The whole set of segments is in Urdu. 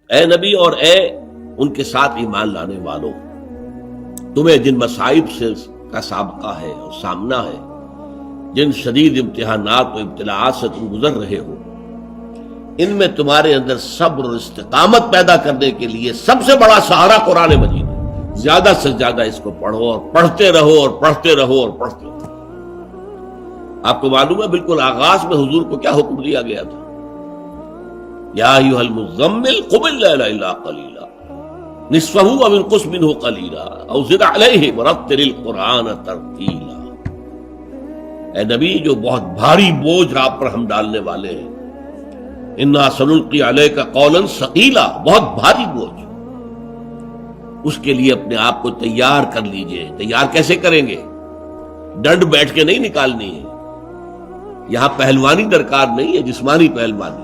اے نبی اور اے ان کے ساتھ ایمان لانے والوں، تمہیں جن مصائب سے کا سابقہ ہے اور سامنا ہے، جن شدید امتحانات و ابتلاءات سے تم گزر رہے ہو، ان میں تمہارے اندر صبر اور استقامت پیدا کرنے کے لیے سب سے بڑا سہارا قرآن مجید ہے۔ زیادہ سے زیادہ اس کو پڑھو اور پڑھتے رہو اور پڑھتے رہو اور پڑھتے رہو۔ آپ کو معلوم ہے بالکل آغاز میں حضور کو کیا حکم دیا گیا تھا؟ یا ایھا المزمل قم اللیل الا قلیلا نصفہ او انقص منہ قلیلا او زد علیہ ورتل القرآن ترتیلا۔ اے نبی، جو بہت بھاری بوجھ آپ پر ہم ڈالنے والے ہیں، انا سنلقی علیک قولا ثقیلا، بہت بھاری بوجھ، اس کے لیے اپنے آپ کو تیار کر لیجئے۔ تیار کیسے کریں گے؟ ڈنڈ بیٹھ کے نہیں نکالنی ہے، یہاں پہلوانی درکار نہیں ہے، جسمانی پہلوانی۔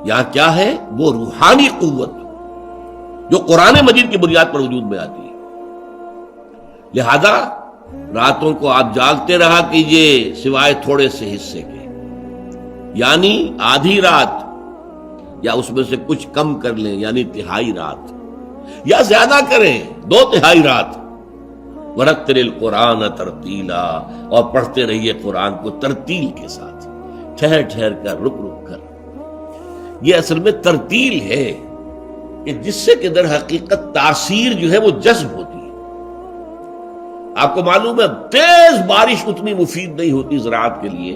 یہاں کیا ہے؟ وہ روحانی قوت جو قرآن مجید کی بنیاد پر وجود میں آتی ہے۔ لہذا راتوں کو آپ جاگتے رہا کیجئے سوائے تھوڑے سے حصے کے، یعنی آدھی رات، یا اس میں سے کچھ کم کر لیں یعنی تہائی رات، یا زیادہ کریں 2/3 رات۔ ورتل القرآن ترتیلا، اور پڑھتے رہیے قرآن کو ترتیل کے ساتھ، ٹھہر ٹھہر کر، رک رک کر۔ یہ اصل میں ترتیل ہے کہ جس سے کہ در حقیقت تاثیر جو ہے وہ جذب ہوتی ہے۔ آپ کو معلوم ہے تیز بارش اتنی مفید نہیں ہوتی زراعت کے لیے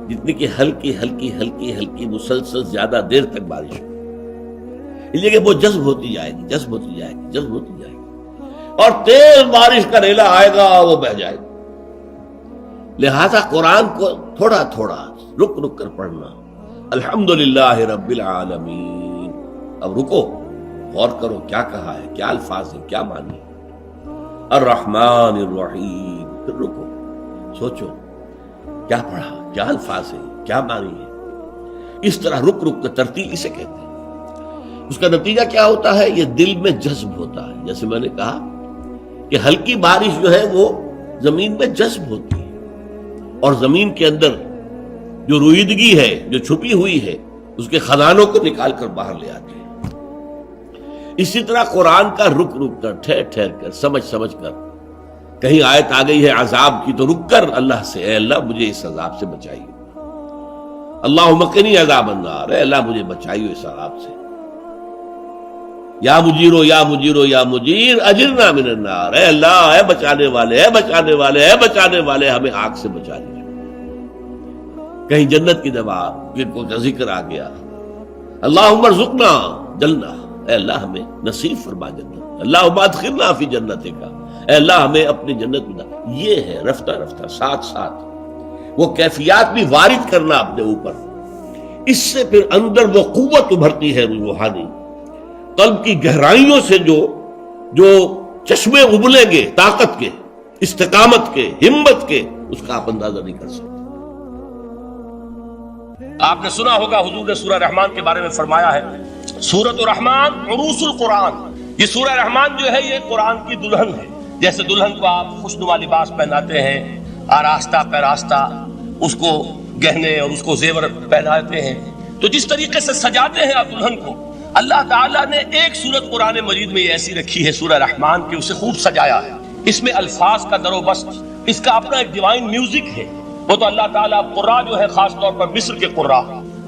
جتنی کہ ہلکی ہلکی ہلکی ہلکی مسلسل زیادہ دیر تک بارش ہو، اس لیے کہ وہ جذب ہوتی جائے گی، جذب ہوتی جائے گی، جذب ہوتی جائے گی، اور تیز بارش کا ریلا آئے گا وہ بہہ جائے گا۔ لہذا قرآن کو تھوڑا تھوڑا رک رک کر پڑھنا۔ الحمدللہ رب العالمین، اب رکو، غور کرو کیا کہا ہے، کیا الفاظ ہیں، کیا معنی ہے۔ الرحمن الرحیم، پھر رکو، سوچو کیا پڑھا، کیا الفاظ ہیں، کیا معنی ہے۔ اس طرح رک رک کر ترتیل اسے کہتے ہیں۔ اس کا نتیجہ کیا ہوتا ہے؟ یہ دل میں جذب ہوتا ہے۔ جیسے میں نے کہا کہ ہلکی بارش جو ہے وہ زمین میں جذب ہوتی ہے، اور زمین کے اندر جو رویدگی ہے، جو چھپی ہوئی ہے، اس کے خزانوں کو نکال کر باہر لے آتے ہیں۔ اسی طرح قرآن کا رک رک کر، ٹھہر ٹھہر کر، سمجھ سمجھ کر، کہیں آیت آ گئی ہے عذاب کی تو رک کر اللہ سے، اے اللہ مجھے اس عذاب سے بچائیے، اللہم قنی عذاب النار، اے اللہ مجھے بچائیے اس عذاب سے، یا مجیرو یا مجیرو یا مجیر اجرنا من النار، اے اللہ، اے بچانے والے، اے بچانے والے، اے بچانے والے، ہمیں آگ سے بچا لیجیے۔ کہیں جنت کی دعا کا ذکر آ گیا، اللہم ارزقنا جنہ، اے اللہ ہمیں نصیب فرما جنت، اللہم ادخلنا فی جنتک، اے اللہ ہمیں اپنی جنت میں۔ یہ ہے رفتہ رفتہ ساتھ ساتھ وہ کیفیات بھی وارد کرنا اپنے اوپر، اس سے پھر اندر وہ قوت ابھرتی ہے روحانی، قلب کی گہرائیوں سے جو چشمے ابلیں گے طاقت کے، استقامت کے، ہمت کے، اس کا آپ اندازہ نہیں کر سکتے۔ آپ نے سنا ہوگا حضور نے سورہ رحمان کے بارے میں فرمایا ہے، سورۃ الرحمن عروس القرآن، یہ سورہ رحمان جو ہے یہ قرآن کی دلہن ہے۔ جیسے دلہن کو آپ خوشنما لباس پہناتے ہیں، آراستہ پیراستہ اس کو گہنے اور اس کو زیور پہناتے ہیں، تو جس طریقے سے سجاتے ہیں آپ دلہن کو، اللہ تعالیٰ نے ایک سورت قرآن مجید میں ایسی رکھی ہے سورہ رحمان کی، اسے خوب سجایا ہے۔ اس میں الفاظ کا در و بست، اس کا اپنا ایک ڈیوائن میوزک ہے۔ وہ تو اللہ تعالیٰ قراء جو ہے، خاص طور پر مصر کے قراء،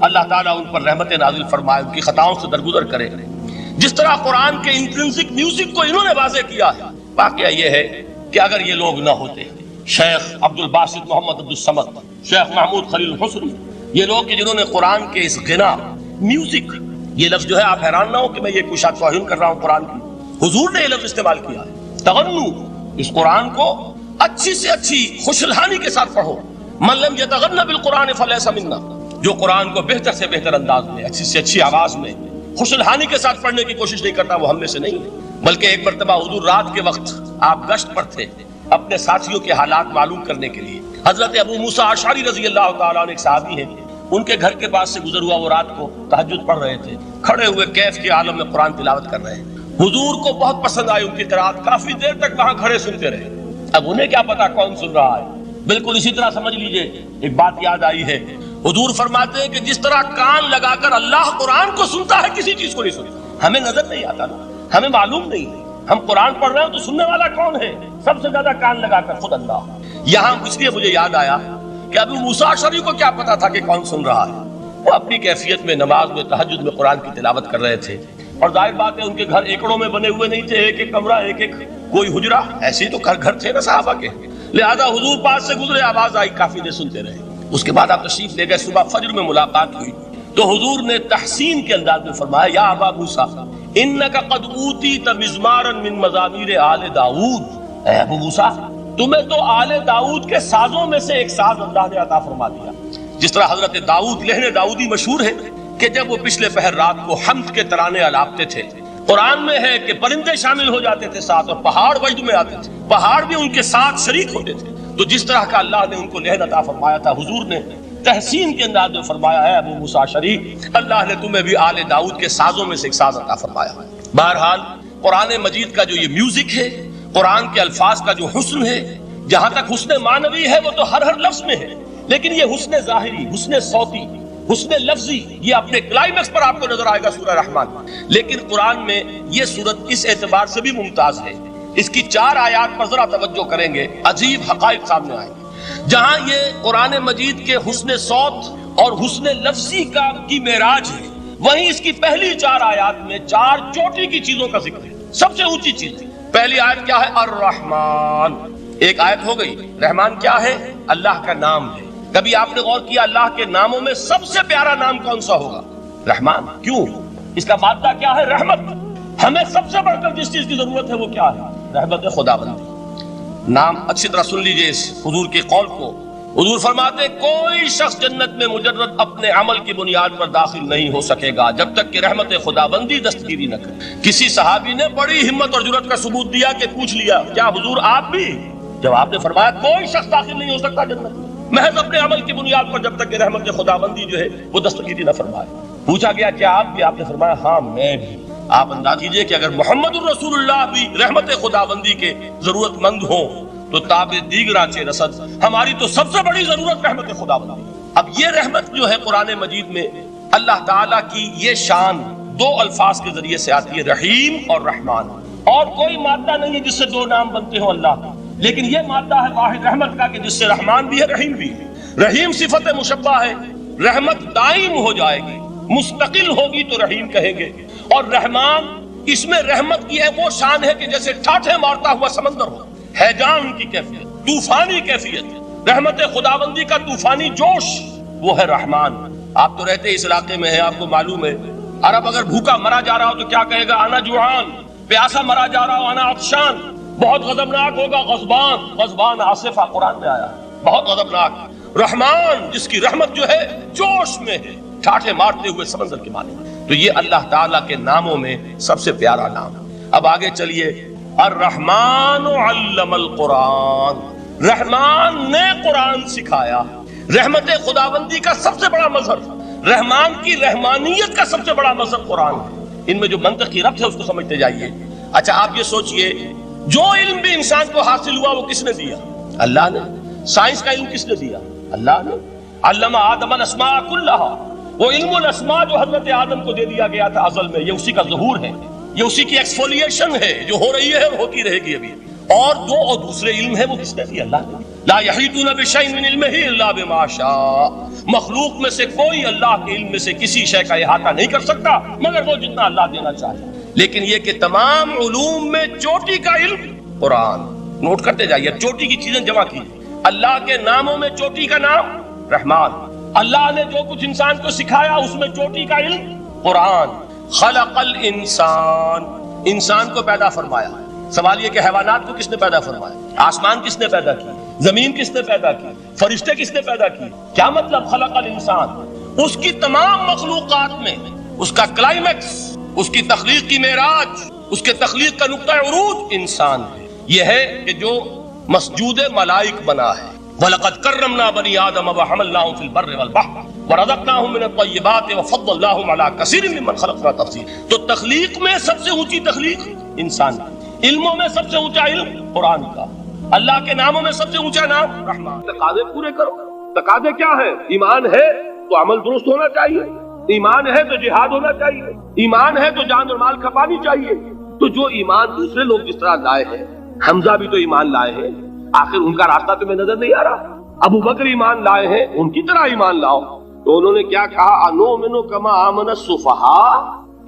اللہ تعالیٰ ان پر رحمت نازل فرمائے، ان کی خطاؤں سے درگزر کرے۔ جس طرح قرآن کے انٹرنسک میوزک کو انہوں نے واضح کیا ہے، واقعہ یہ ہے کہ اگر یہ لوگ نہ ہوتے، شیخ عبد الباسط محمد عبد الصمد، شیخ محمود خلیل الحسنی، یہ لوگ کہ جنہوں نے قرآن کے اس غنا، میوزک، یہ لفظ جو ہے آپ حیران نہ ہو کہ میں یہ کوئی شاید توہین کر رہا ہوں قرآن کی، حضور نے یہ لفظ استعمال کیا ہے، تغنو، اس قرآن کو اچھی سے اچھی خوشلہانی کے ساتھ پڑھو۔ من لم یتغن بالقرآن فلیس منا، جو قرآن کو بہتر سے بہتر انداز میں، اچھی سے اچھی آواز میں، خوشلہانی کے ساتھ پڑھنے کی کوشش نہیں کرتا، وہ ہم میں سے نہیں ہے۔ بلکہ ایک مرتبہ حضور رات کے وقت آپ گشت پر تھے اپنے ساتھیوں کے حالات معلوم کرنے کے لیے، حضرت ابو موسیٰ اشعری رضی اللہ تعالیٰ عنہ ایک صحابی ہیں، ان کے گھر کے پاس سے گزر ہوا، وہ رات کو تہجد پڑھ رہے تھے، کھڑے ہوئے کیف کے عالم میں قرآن تلاوت کر رہے ہیں۔ حضور کو بہت پسند آئی ان کی قرات، کافی دیر تک وہاں کھڑے سنتے رہے۔ اب انہیں کیا پتا کون سن رہا ہے، بالکل اسی طرح سمجھ لیجئے ایک بات یاد آئی ہے، حضور فرماتے ہیں کہ جس طرح کان لگا کر اللہ قرآن کو سنتا ہے کسی چیز کو نہیں سنتا. ہمیں نظر نہیں آتا نا, ہمیں معلوم نہیں ہے, ہم قرآن پڑھ رہے ہیں تو سننے والا کون ہے؟ سب سے زیادہ کان لگا کر خود اللہ. یہاں اس لیے مجھے یاد آیا کہ ابو موسیٰ اشعری کو کیا پتا تھا کہ کون سن رہا ہے. وہ اپنی کیفیت میں نماز میں تہجد میں قرآن کی تلاوت کر رہے تھے, اور ظاہر بات ہے ان کے گھر ایکڑوں میں بنے ہوئے نہیں تھے, ایک ایک کمرہ, ایک ایک کوئی حجرہ, ایسے تو گھر تھے نا صحابہ کے. لہذا حضور پاس سے گزرے, آواز آئی, کافی دیر سنتے رہے. اس کے بعد آپ تشریف لے گئے, صبح فجر میں ملاقات ہوئی تو حضور نے تحسین کے انداز میں فرمایا, یا ابا موسیٰ انک قد اوتیت مزمارا من مزامیر آل داؤد. اے ابو موسیٰ, تمہیں تو آل داؤد کے سازوں میں سے ایک ساز اللہ نے عطا فرما دیا. جس طرح حضرت داؤد, لہن داؤدی مشہور ہے کہ جب وہ پچھلے پہر رات کو حمد کے ترانے الاپتے تھے, قرآن میں ہے کہ پرندے شامل ہو جاتے تھے ساتھ, اور پہاڑ وجد میں آتے تھے, پہاڑ بھی ان کے ساتھ شریک ہوتے تھے. تو جس طرح کا اللہ نے ان کو لہن عطا فرمایا تھا, حضور نے تحسین کے انداز میں فرمایا ہے ابو موسیٰ اشعری, اللہ نے تمہیں بھی آل داؤد کے سازوں میں سے ایک ساز عطا فرمایا. بہرحال قرآن مجید کا جو یہ میوزک ہے, قرآن کے الفاظ کا جو حسن ہے, جہاں تک حسن معنوی ہے وہ تو ہر لفظ میں ہے, لیکن یہ حسن ظاہری, حسن صوتی, حسن لفظی, یہ اپنے کلائمیکس پر آپ کو نظر آئے گا سورہ رحمان. لیکن قرآن میں یہ سورت اس اعتبار سے بھی ممتاز ہے, اس کی 4 آیات پر ذرا توجہ کریں گے, عجیب حقائق سامنے آئیں گے. جہاں یہ قرآن مجید کے حسن صوت اور حسن لفظی کی معراج ہے, وہیں اس کی پہلی 4 آیات میں 4 چوٹی کی چیزوں کا ذکر ہے. سب سے اونچی چیز ہے. پہلی آیت کیا ہے؟ الرحمن. ایک آیت ہو گئی. رحمان کیا ہے؟ اللہ کا نام ہے. کبھی آپ نے غور کیا اللہ کے ناموں میں سب سے پیارا نام کون سا ہوگا؟ رحمان. کیوں؟ اس کا مادہ کیا ہے؟ رحمت. ہمیں سب سے بڑھ کر جس چیز کی ضرورت ہے وہ کیا ہے؟ رحمت خداوندی. نام اچھی طرح سن لیجئے اس حضور کے قول کو. حضور فرماتے کوئی شخص جنت میں مجرد اپنے عمل کی بنیاد پر داخل نہیں ہو سکے گا جب تک کہ رحمت خداوندی دستگیری نہ کرے. کسی صحابی نے بڑی ہمت اور جرأت کا ثبوت دیا کہ پوچھ لیا, کیا حضور آپ بھی؟ جب آپ نے فرمایا کوئی شخص داخل نہیں ہو سکتا جنت میں محض اپنے عمل کی بنیاد پر جب تک کہ رحمت خداوندی جو ہے وہ دستگیری نہ فرمائے. پوچھا گیا کیا آپ بھی؟ آپ نے فرمایا ہاں میں بھی. آپ انداز کیجئے کہ اگر محمد الرسول اللہ بھی رحمت خداوندی کے ضرورت مند ہوں تو تابع دیگراں چہ رسد, ہماری تو سب سے بڑی ضرورت رحمت خداوندی. اب یہ رحمت جو ہے قرآن مجید میں اللہ تعالیٰ کی یہ شان 2 الفاظ کے ذریعے سے آتی ہے, رحیم اور رحمان. اور کوئی مادہ نہیں ہے جس سے 2 نام بنتے ہوں اللہ کا, لیکن یہ مادہ ہے واحد رحمت کا کہ جس سے رحمان بھی ہے رحیم بھی ہے. رحیم صفت مشبہ ہے, رحمت دائم ہو جائے گی, مستقل ہوگی تو رحیم کہیں گے. اور رحمان, اس میں رحمت کی ہے وہ شان ہے کہ جیسے ٹھاٹھے مارتا ہوا سمندر ہو, ہیجان کی کیفیت, طوفانی کیفیت. رحمت خداوندی کا طوفانی جوش وہ ہے رحمان. آپ تو رہتے اس علاقے میں ہیں, آپ کو معلوم ہے عرب اگر بھوکا مرا جا رہا ہو تو کیا کہے گا؟ انا جوعان. پیاسا مرا جا رہا ہو انا عطشان. بہت غضبناک ہوگا غضبان. غضبان آصفہ قرآن میں آیا, بہت غضبناک. رحمان جس کی رحمت جو ہے جوش میں ہے, ٹھاٹھے مارتے ہوئے سمندر کے معنی. تو یہ اللہ تعالیٰ کے ناموں میں سب سے پیارا نام. اب آگے چلیے. الرحمن علم القرآن. رحمان نے قرآن سکھایا. رحمت خداوندی کا سب سے بڑا مظہر, رحمان کی رحمانیت کا سب سے بڑا مظہر قرآن ہے. ان میں جو منطقی ربط ہے اس کو سمجھتے جائیے. اچھا آپ یہ سوچئے, جو علم بھی انسان کو حاصل ہوا وہ کس نے دیا؟ اللہ نے. سائنس کا علم کس نے دیا؟ اللہ نے. علم آدم الاسماء کلھا. وہ علم الاسماء جو حضرت آدم کو دے دیا گیا تھا ازل میں, یہ اسی کا ظہور ہے, یہ اسی کی ایکسفولیشن ہے جو ہو رہی ہے اور ہوتی رہے گی ابھی. اور دوسرے علم ہے وہ کس نے دیا؟ اللہ نے. لا یحیطون بشیء من علمہ الا بما شاء. مخلوق میں سے کوئی اللہ کے علم میں سے کسی شے کا احاطہ نہیں کر سکتا مگر وہ جتنا اللہ دینا چاہے. لیکن یہ کہ تمام علوم میں چوٹی کا علم قرآن. نوٹ کرتے جائیے, چوٹی کی چیزیں جمع کی. اللہ کے ناموں میں چوٹی کا نام رحمان. اللہ نے جو کچھ انسان کو سکھایا اس میں چوٹی کا علم قرآن. خلق الانسان. انسان کو پیدا فرمایا. سوال یہ کہ حیوانات کو کس نے پیدا فرمایا؟ آسمان کس نے پیدا کی؟ زمین کس نے پیدا کی؟ فرشتے کس نے پیدا کی؟ کیا مطلب خلق الانسان؟ اس کی تمام مخلوقات میں اس کا کلائمیکس, اس کی تخلیق کی معراج, اس کے تخلیق کا نقطہ عروج انسان ہے. یہ ہے کہ جو مسجود ملائک بنا ہے. وَلَقَدْ كَرَّمْنَا بَنِي آدَمَ وَحَمَلْنَاهُمْ فِي الْبَرِّ وَالْبَحْرِ وَرَزَقْنَاهُمْ مِنَ الطَّيِّبَاتِ وَفَضَّلْنَاهُمْ عَلَى كَثِيرٍ مِّمَّنْ خَلَقْنَا تَفْضِيلًا. تو تخلیق میں سب سے اونچی تخلیق انسان کی. علموں میں سب سے اونچا علم قرآن کا. اللہ کے ناموں میں سب سے اونچا نام رحمان. تقاضے پورے کرو. تقاضے کیا ہے؟ ایمان ہے تو عمل درست ہونا چاہیے، ایمان ہے تو جہاد ہونا چاہیے، ایمان ہے تو جان اور مال کھپانی چاہیے۔ تو جو ایمان دوسرے لوگ جس طرح لائے ہیں، حمزہ بھی تو ایمان لائے ہیں، آخر ان کا راستہ تمہیں نظر نہیں آ رہا؟ ابو بکر ایمان لائے ہیں، ان کی طرح ایمان لاؤ۔ تو انہوں نے کیا کہا؟ انؤمن کما آمن السفہاء،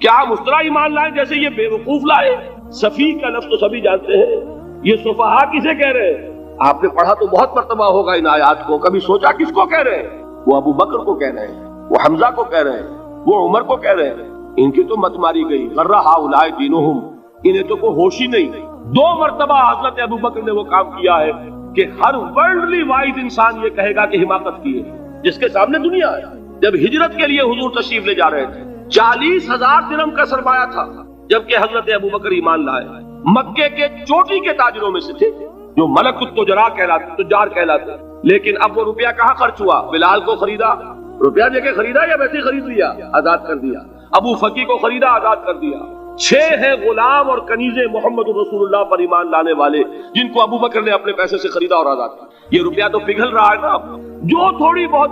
کیا ہم اس طرح ایمان لائے جیسے یہ بے وقوف لائے؟ سفیہ کا لفظ تو سبھی جانتے ہیں، یہ سفہاء کسے کہہ رہے ہیں؟ آپ نے پڑھا تو بہت مرتبہ ہوگا ان آیات کو، کبھی سوچا کس کو کہہ رہے ہیں؟ وہ ابو بکر کو کہہ رہے ہیں، وہ حمزہ کو کہہ رہے ہیں، وہ عمر کو کہہ رہے ہیں۔ ان کی تو مت ماری گئی، غر ہؤلاء دینہم، انہیں تو کوئی ہوش ہی نہیں۔ 2 مرتبہ حضرت ابو بکر نے وہ کام کیا ہے کہ ہر ورلڈلی وائز انسان یہ کہے گا کہ حماقت کی ہے، جس کے سامنے دنیا ہے۔ جب ہجرت کے لیے حضور تشریف لے جا رہے تھے، 40,000 درہم کا سرمایہ تھا، جبکہ حضرت ابو بکر ایمان لائے، مکے کے چوٹی کے تاجروں میں سے تھے، جو ملک التجار کہلاتے، لیکن اب وہ روپیہ کہاں خرچ ہوا؟ بلال کو خریدا، روپیہ دے کے خریدا یا ویسے خرید لیا؟ آزاد کر دیا۔ ابو فقی کو خریدا، آزاد کر دیا۔ 6 ہیں غلام اور کنیزیں محمد رسول اللہ پر ایمان لانے والے، جن کو ابو بکر نے اپنے پیسے سے خریدا اور آزاد کیا۔ یہ روپیہ تو پگھل رہا ہے نا، جو تھوڑی بہت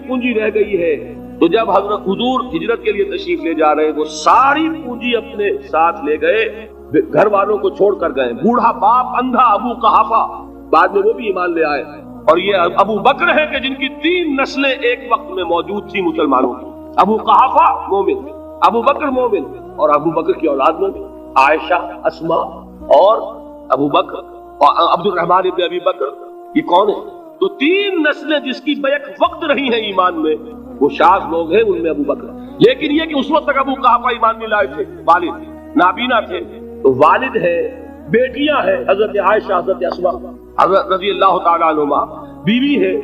پونجی رہ گئی ہے۔ تو جب حضرت حضور ہجرت کے لیے تشریف لے جا رہے ہیں، وہ ساری پونجی اپنے ساتھ لے گئے، گھر والوں کو چھوڑ کر گئے۔ بوڑھا باپ اندھا ابو قحافہ، بعد میں وہ بھی ایمان لے آئے۔ اور یہ ابو بکر ہے کہ جن کی 3 نسلیں ایک وقت میں موجود تھی مسلمانوں کی۔ ابو قحافہ مومن، ابو بکر مومن، اور ابو بکر کی اولاد مومن، عائشہ، اسماء اور ابو بکر اور عبد الرحمن ابن ابی بکر۔ یہ کون ہے؟ تو 3 نسلیں جس کی بیک وقت رہی ہیں ایمان میں، وہ شاذ لوگ ہیں، ان میں ابو بکر۔ لیکن یہ کہ اس وقت تک ابو قحافہ ایمان نہیں لائے تھے، والد نابینا تھے، تو والد ہے، بیٹیاں ہیں، حضرت عائشہ، حضرت اسماء، حضرت رضی اللہ تعالیٰ عنہما، بیوی ہے،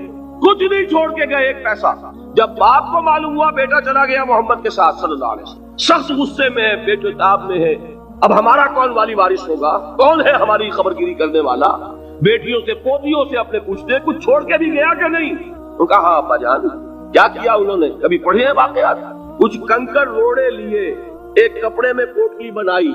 کچھ نہیں چھوڑ کے گئے ایک پیسہ۔ جب باپ کو معلوم ہوا بیٹا چلا گیا محمد کے ساتھ صلی اللہ علیہ وسلم، سخت غصے میں ہے، بیٹے تاب میں ہے، اب ہمارا کون والی وارث ہوگا؟ کون ہے ہماری خبرگیری کرنے والا؟ بیٹیوں سے پوتیوں سے اپنے پوچھتے کچھ چھوڑ کے بھی گیا کہ نہیں؟ ان کا ہاں ابا جان۔ کیا کیا انہوں نے؟ کبھی پڑھے ہیں واقعات؟ کچھ کنکر روڑے لیے، ایک کپڑے میں پوٹلی بنائی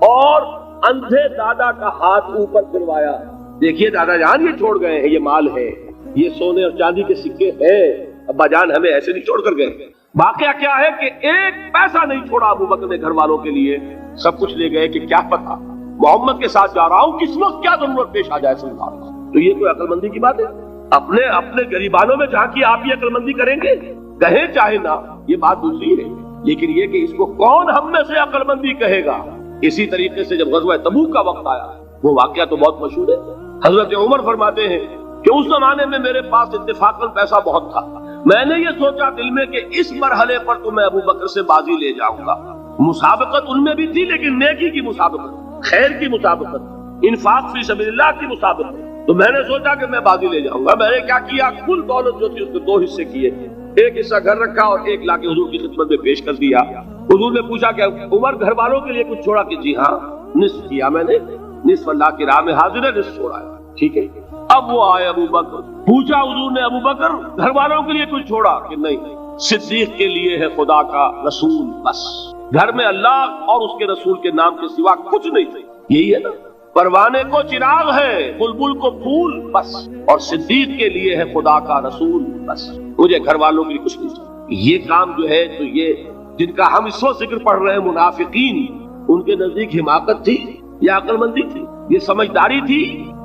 اور اندھے دادا کا ہاتھ اوپر کروایا، دیکھیے دادا جان یہ چھوڑ گئے ہیں، یہ مال ہے، یہ سونے اور چاندی کے سکے ہیں، ابا جان ہمیں ایسے نہیں چھوڑ کر گئے۔ واقعہ کیا ہے کہ ایک پیسہ نہیں چھوڑا ابو بکر نے گھر والوں کے لیے، سب کچھ لے گئے کہ کیا پتہ محمد کے ساتھ جا رہا ہوں، کس وقت کیا ضرورت پیش آ جائے صلی اللہ علیہ وسلم۔ تو یہ کوئی عقل مندی کی بات ہے؟ اپنے غریبانوں میں جھانکی آپ یہ عقل مندی کریں گے؟ کہیں چاہے نہ، یہ بات دوسری ہے، لیکن یہ کہ اس کو کون ہم میں سے عقل مندی کہے گا؟ اسی طریقے سے جب غزوہ تبوک کا وقت آیا، وہ واقعہ تو بہت مشہور ہے۔ حضرت عمر فرماتے ہیں کہ اس زمانے میں میرے پاس اتفاقاً پیسہ بہت تھا، میں نے یہ سوچا دل میں کہ اس مرحلے پر تو میں ابو بکر سے بازی لے جاؤں گا۔ مسابقت ان میں بھی تھی، لیکن نیکی کی مسابقت، خیر کی مسابقت، انفاق فی سبیل اللہ کی مسابقت۔ تو میں نے سوچا کہ میں بازی لے جاؤں گا۔ میں نے کیا کیا، کل دولت جو تھی اس کے 2 حصے کیے، ایک حصہ گھر رکھا اور ایک لا کے حضور کی خدمت میں پیش کر دیا۔ حضور نے پوچھا کہ عمر گھر والوں کے لیے کچھ چھوڑا؟ کہ جی ہاں، نصف کیا میں نے، نصف اللہ کی راہ میں حاضر ہے، نصف چھوڑا ہے، ٹھیک ہے۔ اب وہ آئے ابو بکر، پوچھا حضور نے ابو بکر گھر والوں کے لیے کچھ چھوڑا؟ کہ نہیں، صدیق کے لیے ہے خدا کا رسول، بس گھر میں اللہ اور اس کے رسول کے نام کے سوا کچھ نہیں تھے۔ یہی ہے نا، پروانے کو چراغ ہے، بلبل کو پھول، بس، اور صدیق کے لیے ہے خدا کا رسول، بس، مجھے گھر والوں کے لیے کچھ نہیں چاہیے۔ یہ کام جو ہے، تو یہ جن کا ہم اس وقت ذکر پڑھ رہے ہیں منافقین، ان کے نزدیک حماقت تھی یا عقل مندی تھی؟ یہ سمجھداری تھی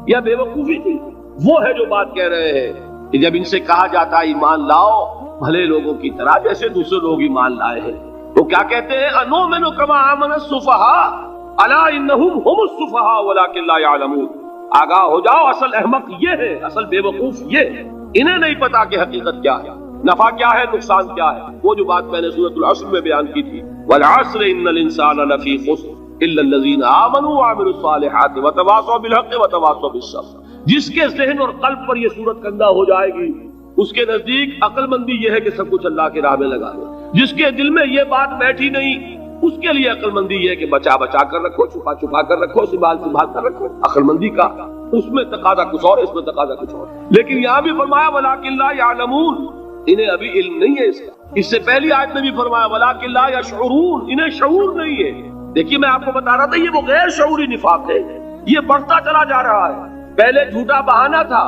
یا بے وقوفی تھی؟ وہ ہے جو بات کہہ رہے ہیں کہ جب ان سے کہا جاتا ہے ایمان لاؤ بھلے لوگوں کی طرح جیسے دوسرے لوگ ایمان لائے ہیں، تو کیا کہتے ہیں؟ انؤمن کما آمن السفہاء الا انہم هم السفہاء ولکن لا یعلمون۔ آگاہ ہو جاؤ، اصل احمق یہ ہے، اصل بے وقوف یہ ہے، انہیں نہیں پتا کہ حقیقت کیا ہے، نفع کیا ہے، نقصان کیا ہے۔ وہ جو بات میں نے سورۃ العصر میں بیان کی تھی، والعصر ان الانسان لفی خسر الا الذین آمنوا وعملوا الصالحات وتواصوا بالحق وتواصوا بالصبر۔ جس کے ذہن اور قلب پر یہ صورت کندہ ہو جائے گی، اس کے نزدیک عقل مندی یہ ہے کہ سب کچھ اللہ کی راہ میں لگا دو۔ جس کے دل میں یہ بات بیٹھی نہیں، اس کے لیے عقل مندی یہ ہے کہ بچا بچا کر رکھو، چھپا چھپا کر رکھو، سنبھال سنبھال کر رکھو۔ عقل مندی کا اس میں تقاضا کچھ اور، اس میں تقاضا کچھ اور۔ لیکن یہاں بھی فرمایا وَلَٰكِن لَا يَعْلَمُونَ، انہیں ابھی علم نہیں ہے اس کا۔ اس سے پہلی آیت میں بھی فرمایا وَلَٰكِن لَا يَشْعُرُونَ، انہیں شعور نہیں ہے۔ دیکھیے میں آپ کو بتا رہا تھا، یہ وہ غیر شعوری نفاق ہے، یہ بڑھتا چلا جا رہا ہے۔ پہلے جھوٹا بہانہ تھا،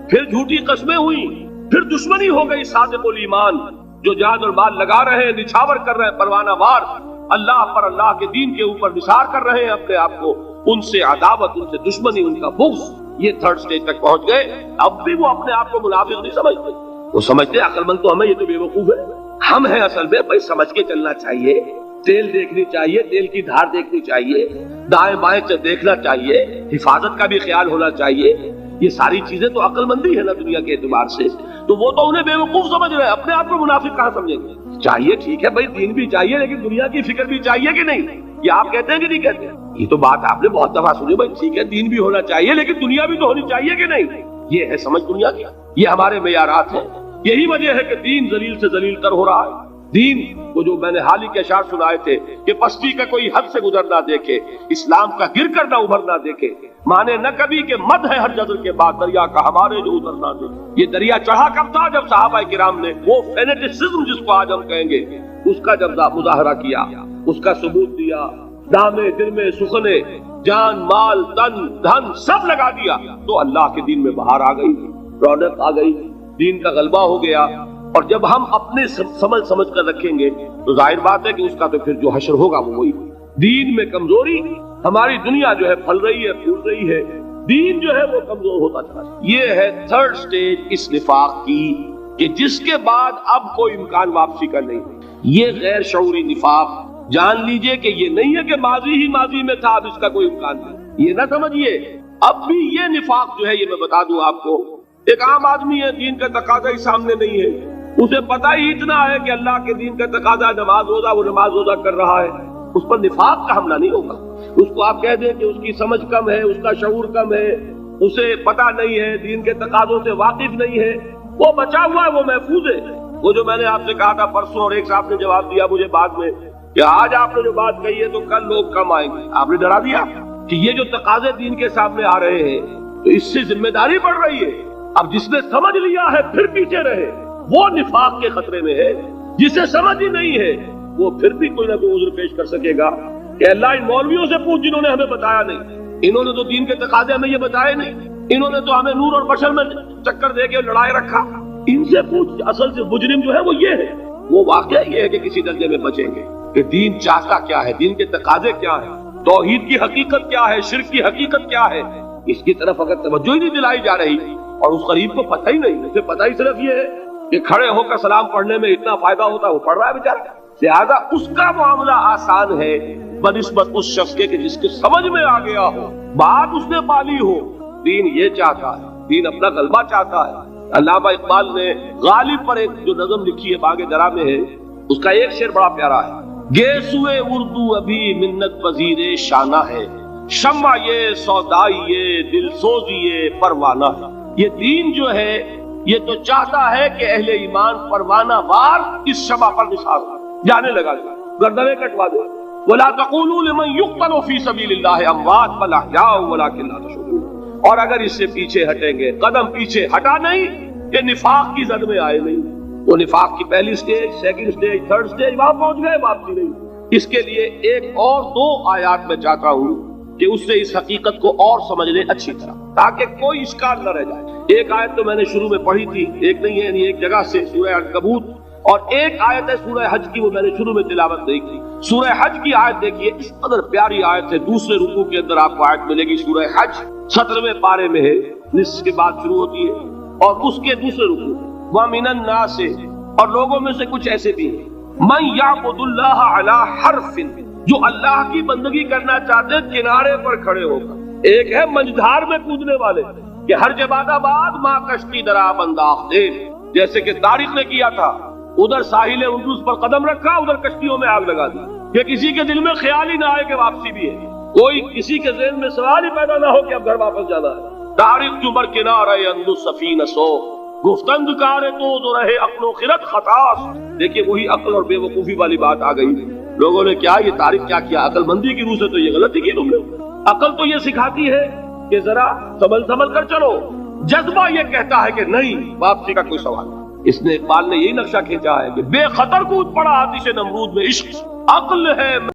پھر جھوٹی قسمیں ہوئی، پھر دشمنی ہو گئی صادق الایمان، جو جان اور مال لگا رہے ہیں، نچھاور کر رہے ہیں پروانہ وار اللہ پر، اللہ کے دین کے اوپر نثار کر رہے ہیں اپنے آپ کو، ان سے عداوت، ان سے دشمنی، ان کا بغض، یہ تھرڈ سٹیج تک پہنچ گئے۔ اب بھی وہ اپنے آپ کو منافق نہیں سمجھتے، وہ سمجھتے عقل مند تو ہمیں، یہ تو بے وقوف ہے ہم ہیں۔ اصل میں بھائی سمجھ کے چلنا چاہیے، تیل دیکھنی چاہیے، تیل کی دھار دیکھنی چاہیے، دائیں بائیں سے دیکھنا چاہیے، حفاظت کا بھی خیال ہونا چاہیے، یہ ساری چیزیں تو عقل مندی ہے نا دنیا کے اعتبار سے۔ تو وہ تو انہیں بے وقوف سمجھ رہے ہیں، اپنے آپ کو منافق کہاں سمجھیں گے؟ چاہیے ٹھیک ہے بھائی، دین بھی چاہیے لیکن دنیا کی فکر بھی چاہیے کہ نہیں؟ یہ آپ کہتے ہیں کہ نہیں کہتے؟ یہ تو بات آپ نے بہت دفعہ سنی بھائی، ٹھیک ہے دین بھی ہونا چاہیے لیکن دنیا بھی تو ہونی چاہیے کہ نہیں؟ یہ ہے سمجھ دنیا کی، یہ ہمارے معیارات ہیں۔ یہی وجہ ہے کہ دین ذلیل سے ذلیل تر ہو رہا ہے۔ دین کو جو میں نے حال ہی کے اشعار سنائے تھے کہ پستی کا کوئی حد سے گزر نہ دیکھے، اسلام کا گر کر نہ ابھر نہ دیکھے، مانے نہ کبھی کہ مد ہے ہر جذر کے بعد دریا کا ہمارے جو اتر نہ دیکھے۔ یہ دریا چڑھا کب تھا؟ جب صحابہ کرام نے وہ فینیٹسزم جس کو آج ہم کہیں گے اس کا جب مظاہرہ کیا، اس کا ثبوت دیا، دامے دل میں سخنے، جان مال تن دھن سب لگا دیا، تو اللہ کے دین میں بہار آ گئی، رونق آ گئی، دین کا غلبہ ہو گیا۔ اور جب ہم اپنے سمجھ کر رکھیں گے تو ظاہر بات ہے کہ اس کا تو پھر جو حشر ہوگا وہ وہی۔ دین میں کمزوری، ہماری دنیا جو ہے پھل رہی ہے، پھول رہی ہے، دین جو ہے وہ کمزور ہوتا چلا ہے۔ یہ ہے تھرڈ سٹیج اس نفاق کی، کہ جس کے بعد اب کوئی امکان واپسی کا نہیں۔ یہ غیر شعوری نفاق، جان لیجئے کہ یہ نہیں ہے کہ ماضی ہی ماضی میں تھا اب اس کا کوئی امکان نہیں، یہ نہ سمجھیے۔ اب بھی یہ نفاق جو ہے، یہ میں بتا دوں آپ کو، ایک عام آدمی ہے، دین کا تقاضا ہی سامنے نہیں ہے، اسے پتہ ہی اتنا ہے کہ اللہ کے دین کا تقاضا نماز روزہ، وہ نماز روزہ کر رہا ہے، اس پر نفاق کا حملہ نہیں ہوگا۔ اس کو آپ کہہ دیں کہ اس کی سمجھ کم ہے، اس کا شعور کم ہے، اسے پتہ نہیں ہے، دین کے تقاضوں سے واقف نہیں ہے، وہ بچا ہوا ہے، وہ محفوظ ہے۔ وہ جو میں نے آپ سے کہا تھا پرسوں، اور ایک صاحب نے جواب دیا مجھے بعد میں کہ آج آپ نے جو بات کہی ہے تو کل لوگ کم آئیں گے، آپ نے ڈرا دیا کہ یہ جو تقاضے دین کے سامنے آ رہے ہیں تو اس سے ذمہ داری بڑھ رہی ہے۔ اب جس نے سمجھ لیا ہے پھر پیچھے رہے، وہ نفاق کے خطرے میں ہے۔ جسے سمجھ ہی نہیں ہے وہ پھر بھی کوئی نہ کوئی عذر پیش کر سکے گا کہ اللہ ان مولویوں سے پوچھ جنہوں نے ہمیں بتایا نہیں، انہوں نے تو دین کے تقاضے ہمیں یہ بتائے نہیں، انہوں نے تو ہمیں نور اور بشر میں چکر دے کے لڑائے رکھا، ان سے پوچھ۔ اصل سے مجرم جو ہے وہ یہ ہے، وہ واقعہ یہ ہے کہ کسی درجے میں بچیں گے کہ دین چاہتا کیا ہے، دین کے تقاضے کیا ہے، توحید کی حقیقت کیا ہے، شرک کی حقیقت کیا ہے، اس کی طرف اگر توجہ ہی نہیں دلائی جا رہی اور اس غریب کو پتہ ہی نہیں، اسے پتہ ہی صرف یہ ہے کہ کھڑے ہو کر سلام پڑھنے میں اتنا فائدہ ہوتا ہے، وہ پڑھ رہا ہے بیچارہ، لہذا اس کا معاملہ آسان ہے بنسبت اس شخص کے کہ جس کے سمجھ میں آ گیا ہو، بات اس نے پالی ہو، دین یہ چاہتا ہے، دین اپنا غلبہ چاہتا ہے۔ علامہ اقبال نے غالب پر ایک جو نظم لکھی ہے باغ درا میں ہے، اس کا ایک شعر بڑا پیارا ہے، گیسوئے اردو ابھی منت پذیر شانہ ہے، شمع یہ سودائی یہ دل سوزی یہ پروانہ ہے۔ یہ دین جو ہے یہ تو چاہتا ہے کہ اہل ایمان پروانہ وار اس شمع پر نثار ہو، جانے لگا گردنیں کٹوا دے۔ وَلَا تَقُولُوا لِمَنْ يُقْتَلُ فِي سَبِيلِ اللَّهِ أَمْوَاتٌ بَلْ أَحْيَاءٌ وَلَكِنْ لَا تَشْعُرُونَ۔ اور اگر اس سے پیچھے ہٹیں گے، قدم پیچھے ہٹا نہیں کہ نفاق کی زد میں آئے نہیں، وہ نفاق کی پہلی stage, second stage, third stage, وہاں پہنچ گئے، واپسی نہیں۔ اس کے لیے ایک اور دو آیات میں چاہتا ہوں کہ اس سے اس حقیقت کو اور سمجھ لیں اچھی طرح، تاکہ کوئی اشکال نہ رہ جائے۔ ایک آیت تو میں نے شروع میں پڑھی تھی، ایک نہیں ہے یعنی ایک جگہ سے سورہ عنکبوت، اور ایک آیت ہے سورہ حج کی، وہ میں نے شروع میں تلاوت نہیں کی۔ سورہ حج کی آیت دیکھیے، اس قدر پیاری آیت ہے، دوسرے رکوع کے اندر آپ کو آیت ملے گی، سورہ حج 17ویں پارے میں ہے، نصف کے بعد شروع ہوتی ہے، اور اس کے دوسرے رکوع وَمِنَ النَّاسِ، اور لوگوں میں سے کچھ ایسے بھی ہیں، مَن يَعْبُدُ اللَّهَ عَلَى حَرْفٍ، جو اللہ کی بندگی کرنا چاہتے کنارے پر کھڑے ہو کر۔ ایک ہے منجھار میں کودنے والے کہ ہر جباد آباد ماں کشتی درا بنداخ دے، جیسے کہ طارق نے کیا تھا، ادھر ساحل اندلس پر قدم رکھا، ادھر کشتیوں میں آگ لگا دی، کہ کسی کے دل میں خیال ہی نہ آئے کہ واپسی بھی ہے، کوئی کسی کے ذہن میں سوال ہی پیدا نہ ہو کہ اب گھر واپس جانا ہے۔ طارق جمر کنارے اندلس سفینہ سو، گفتند کارے تو رہے عقل و خرد خطاس۔ دیکھیے وہی عقل اور بے وقوفی والی بات آ گئی، لوگوں نے کیا یہ طارق کیا کیا، عقل مندی کی روح سے تو یہ غلطی کی تم نے۔ عقل تو یہ سکھاتی ہے کہ ذرا سنبھل کر چلو، جذبہ یہ کہتا ہے کہ نہیں، واپسی کا کوئی سوال نہیں۔ اس نے اقبال نے یہی نقشہ کھینچا ہے کہ بے خطر کود پڑا آتش نمرود میں عشق، عقل ہے